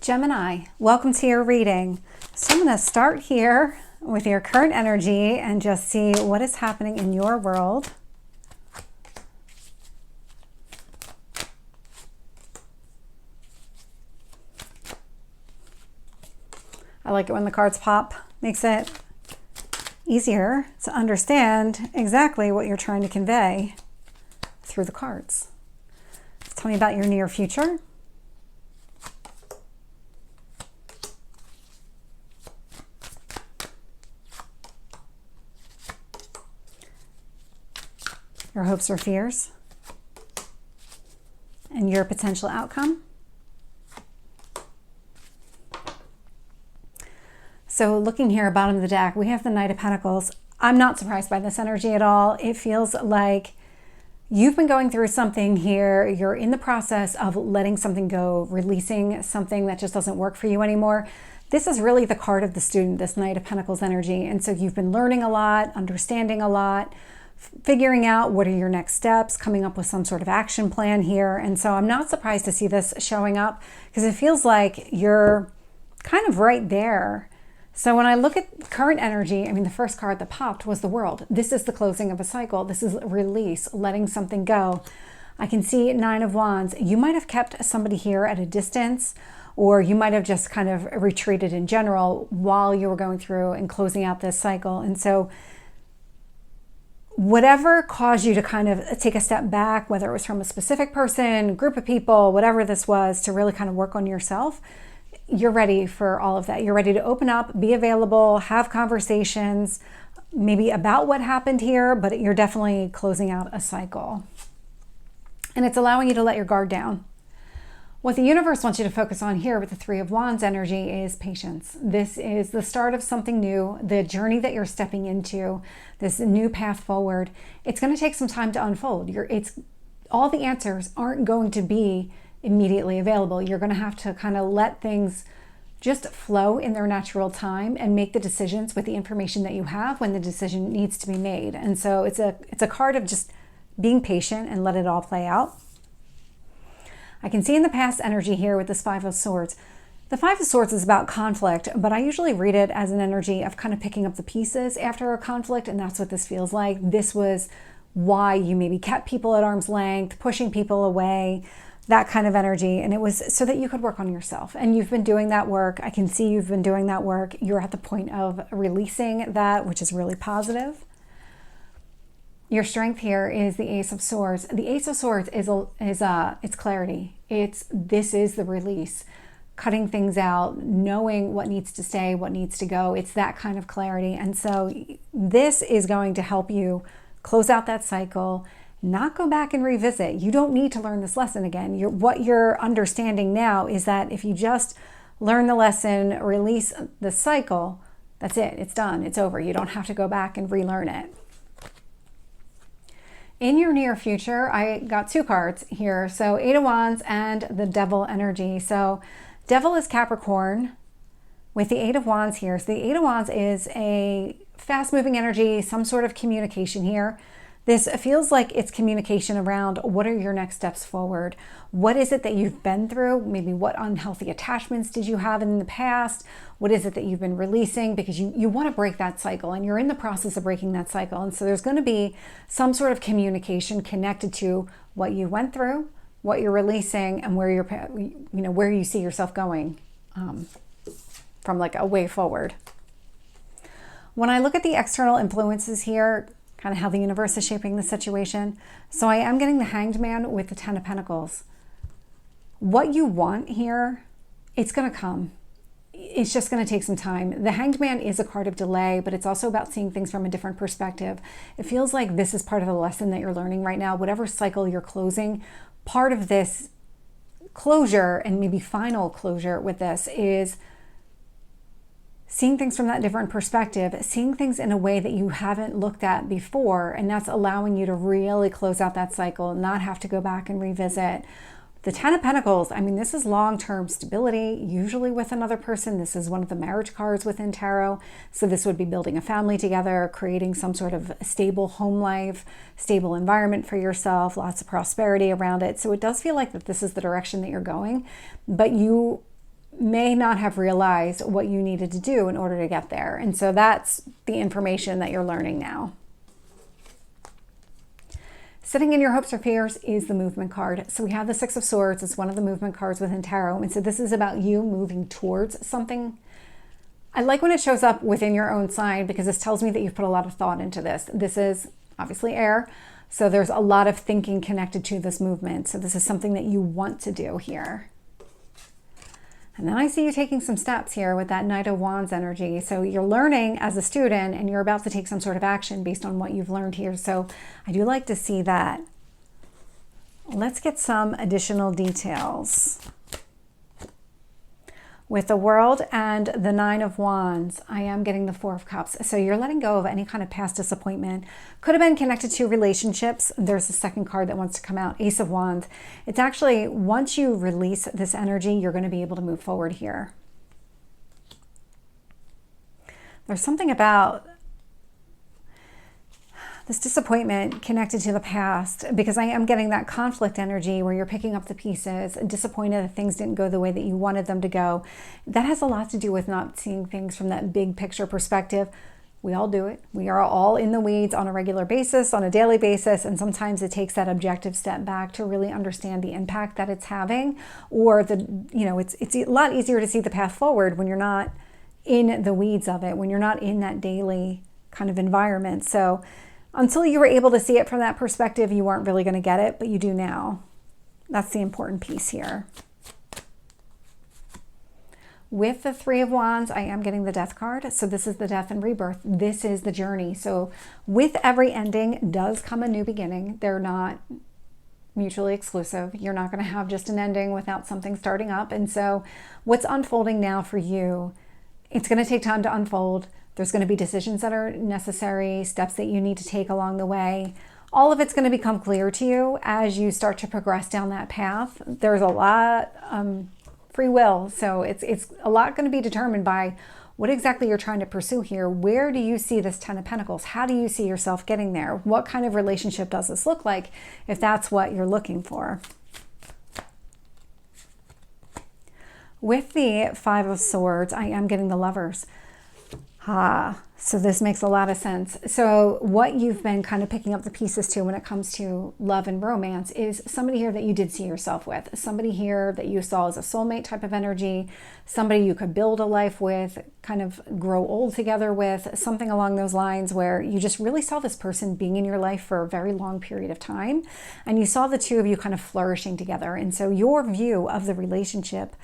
Gemini, welcome to your reading. So I'm going to start here with your current energy and just see what is happening in your world. I like it when the cards pop. Makes it easier to understand exactly what you're trying to convey through the cards. Tell me about your near future. Your hopes or fears, and your potential outcome. So looking here, bottom of the deck, we have the Knight of Pentacles. I'm not surprised by this energy at all. It feels like you've been going through something here. You're in the process of letting something go, releasing something that just doesn't work for you anymore. This is really the card of the student, this Knight of Pentacles energy. And so you've been learning a lot, understanding a lot, figuring out what are your next steps, coming up with some sort of action plan here. And so I'm not surprised to see this showing up because it feels like you're kind of right there. So when I look at current energy, I mean, the first card that popped was the World. This is the closing of a cycle. This is release, letting something go. I can see Nine of Wands. You might have kept somebody here at a distance, or you might have just kind of retreated in general while you were going through and closing out this cycle. And so whatever caused you to kind of take a step back, whether it was from a specific person, group of people, whatever this was, to really kind of work on yourself, you're ready for all of that. You're ready to open up, be available, have conversations, maybe about what happened here, but you're definitely closing out a cycle. And it's allowing you to let your guard down. What the universe wants you to focus on here with the Three of Wands energy is patience. This is the start of something new, the journey that you're stepping into, this new path forward. It's going to take some time to unfold. All the answers aren't going to be immediately available. You're going to have to kind of let things just flow in their natural time and make the decisions with the information that you have when the decision needs to be made. And so it's a card of just being patient and let it all play out. I can see in the past energy here with this Five of Swords. The Five of Swords is about conflict, but I usually read it as an energy of kind of picking up the pieces after a conflict, and that's what this feels like. This was why you maybe kept people at arm's length, pushing people away, that kind of energy, and it was so that you could work on yourself. And you've been doing that work. I can see you've been doing that work. You're at the point of releasing that, which is really positive. Your strength here is the Ace of Swords. The Ace of Swords is it's clarity. This is the release, cutting things out, knowing what needs to stay, what needs to go. It's that kind of clarity. And so this is going to help you close out that cycle, not go back and revisit. You don't need to learn this lesson again. What you're understanding now is that if you just learn the lesson, release the cycle, that's it. It's done. It's over. You don't have to go back and relearn it. In your near future, I got two cards here. So Eight of Wands and the Devil energy. So Devil is Capricorn with the Eight of Wands here. So the Eight of Wands is a fast-moving energy, some sort of communication here. This feels like it's communication around what are your next steps forward? What is it that you've been through? Maybe what unhealthy attachments did you have in the past? What is it that you've been releasing? Because you want to break that cycle and you're in the process of breaking that cycle. And so there's going to be some sort of communication connected to what you went through, what you're releasing, and where you see yourself going from like a way forward. When I look at the external influences here, kind of how the universe is shaping the situation. So I am getting the Hanged Man with the Ten of Pentacles. What you want here, it's going to come. It's just going to take some time. The Hanged Man is a card of delay, but it's also about seeing things from a different perspective. It feels like this is part of the lesson that you're learning right now. Whatever cycle you're closing, part of this closure and maybe final closure with this is seeing things from that different perspective, seeing things in a way that you haven't looked at before, and that's allowing you to really close out that cycle, not have to go back and revisit. The Ten of Pentacles, I mean, this is long-term stability, usually with another person. This is one of the marriage cards within tarot. So this would be building a family together, creating some sort of stable home life, stable environment for yourself, lots of prosperity around it. So it does feel like that this is the direction that you're going, but you may not have realized what you needed to do in order to get there. And so that's the information that you're learning now. Sitting in your hopes or fears is the movement card. So we have the Six of Swords. It's one of the movement cards within tarot. And so this is about you moving towards something. I like when it shows up within your own sign because this tells me that you've put a lot of thought into this. This is obviously air. So there's a lot of thinking connected to this movement. So this is something that you want to do here. And then I see you taking some steps here with that Knight of Wands energy. So you're learning as a student and you're about to take some sort of action based on what you've learned here. So I do like to see that. Let's get some additional details. With the World and the Nine of Wands, I am getting the Four of Cups. So you're letting go of any kind of past disappointment. Could have been connected to relationships. There's a second card that wants to come out, Ace of Wands. It's actually, once you release this energy, you're going to be able to move forward here. There's something about this disappointment connected to the past, because I am getting that conflict energy where you're picking up the pieces, disappointed that things didn't go the way that you wanted them to go. That has a lot to do with not seeing things from that big picture perspective. We all do it. We are all in the weeds on a regular basis, on a daily basis, and sometimes it takes that objective step back to really understand the impact that it's having, or it's a lot easier to see the path forward when you're not in the weeds of it, when you're not in that daily kind of environment. So until you were able to see it from that perspective, you weren't really going to get it, but you do now. That's the important piece here. With the Three of Wands, I am getting the Death card. So this is the death and rebirth. This is the journey. So with every ending does come a new beginning. They're not mutually exclusive. You're not going to have just an ending without something starting up. And so what's unfolding now for you, it's going to take time to unfold. There's going to be decisions that are necessary, steps that you need to take along the way. All of it's going to become clear to you as you start to progress down that path. There's a lot free will, so it's a lot going to be determined by what exactly you're trying to pursue here. Where do you see this Ten of Pentacles? How do you see yourself getting there? What kind of relationship does this look like if that's what you're looking for? With the Five of Swords, I am getting the Lovers. So this makes a lot of sense. So what you've been kind of picking up the pieces to when it comes to love and romance is somebody here that you did see yourself with, somebody here that you saw as a soulmate type of energy, somebody you could build a life with, kind of grow old together with, something along those lines where you just really saw this person being in your life for a very long period of time. And you saw the two of you kind of flourishing together. And so your view of the relationship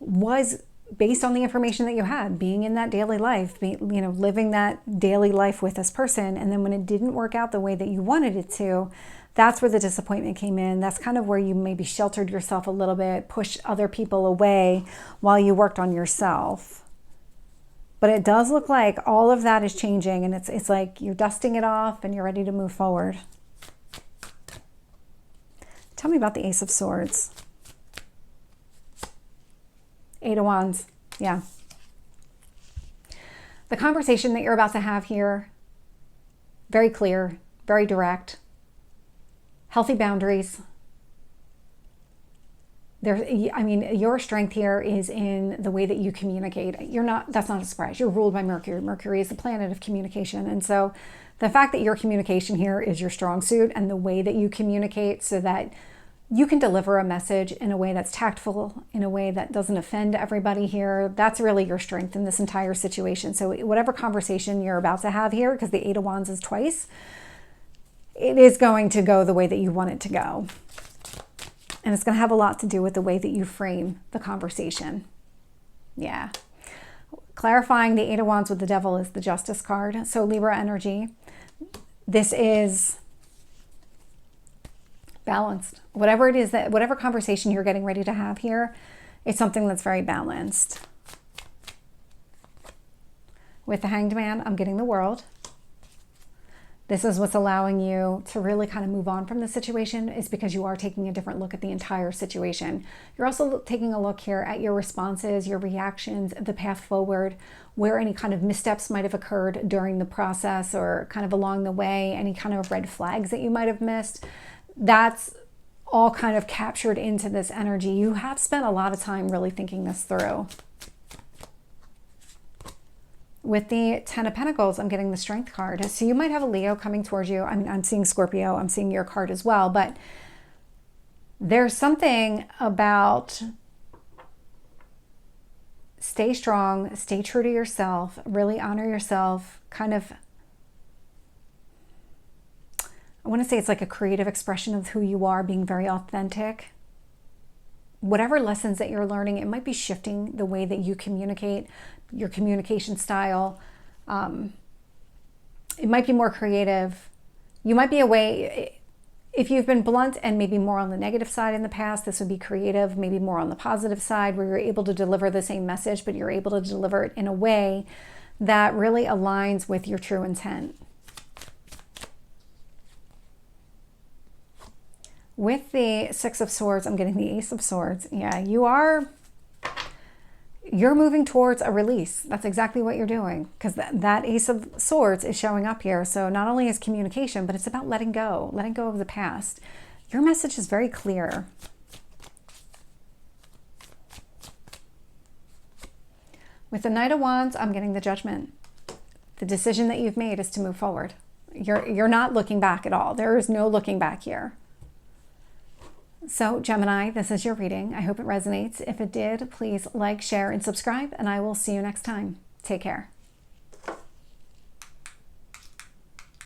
was based on the information that you had, being in that daily life, living that daily life with this person. And then when it didn't work out the way that you wanted it to, that's where the disappointment came in. That's kind of where you maybe sheltered yourself a little bit, pushed other people away while you worked on yourself. But it does look like all of that is changing, and it's like you're dusting it off and you're ready to move forward. Tell me about the Ace of Swords. Eight of Wands, yeah. The conversation that you're about to have here, very clear, very direct, healthy boundaries. Your strength here is in the way that you communicate. That's not a surprise. You're ruled by Mercury. Mercury is the planet of communication. And so the fact that your communication here is your strong suit, and the way that you communicate so that you can deliver a message in a way that's tactful, in a way that doesn't offend everybody here. That's really your strength in this entire situation. So whatever conversation you're about to have here, because the Eight of Wands is twice, it is going to go the way that you want it to go. And it's going to have a lot to do with the way that you frame the conversation. Yeah. Clarifying the Eight of Wands with the Devil is the Justice card. So Libra energy. This is balanced. Whatever it is whatever conversation you're getting ready to have here, it's something that's very balanced. With the Hanged Man, I'm getting the World. This is what's allowing you to really kind of move on from the situation, is because you are taking a different look at the entire situation. You're also taking a look here at your responses, your reactions, the path forward, where any kind of missteps might have occurred during the process or kind of along the way, any kind of red flags that you might have missed. That's all kind of captured into this energy. You have spent a lot of time really thinking this through. With the 10 of Pentacles, I'm getting the Strength card. So you might have a Leo coming towards you. I mean, I'm seeing Scorpio. I'm seeing your card as well. But there's something about stay strong, stay true to yourself, really honor yourself, kind of, I want to say it's like a creative expression of who you are, being very authentic. Whatever lessons that you're learning, it might be shifting the way that you communicate, your communication style. It might be more creative. You might be away, if you've been blunt and maybe more on the negative side in the past, this would be creative, maybe more on the positive side where you're able to deliver the same message, but you're able to deliver it in a way that really aligns with your true intent. With the 6 of Swords, I'm getting the Ace of Swords. Yeah, you're moving towards a release. That's exactly what you're doing, because that Ace of Swords is showing up here. So not only is communication, but it's about letting go of the past. Your message is very clear. With the Knight of Wands, I'm getting the Judgment. The decision that you've made is to move forward. You're not looking back at all. There is no looking back here. So Gemini, this is your reading. I hope it resonates. If it did, please like, share, and subscribe, and I will see you next time. Take care.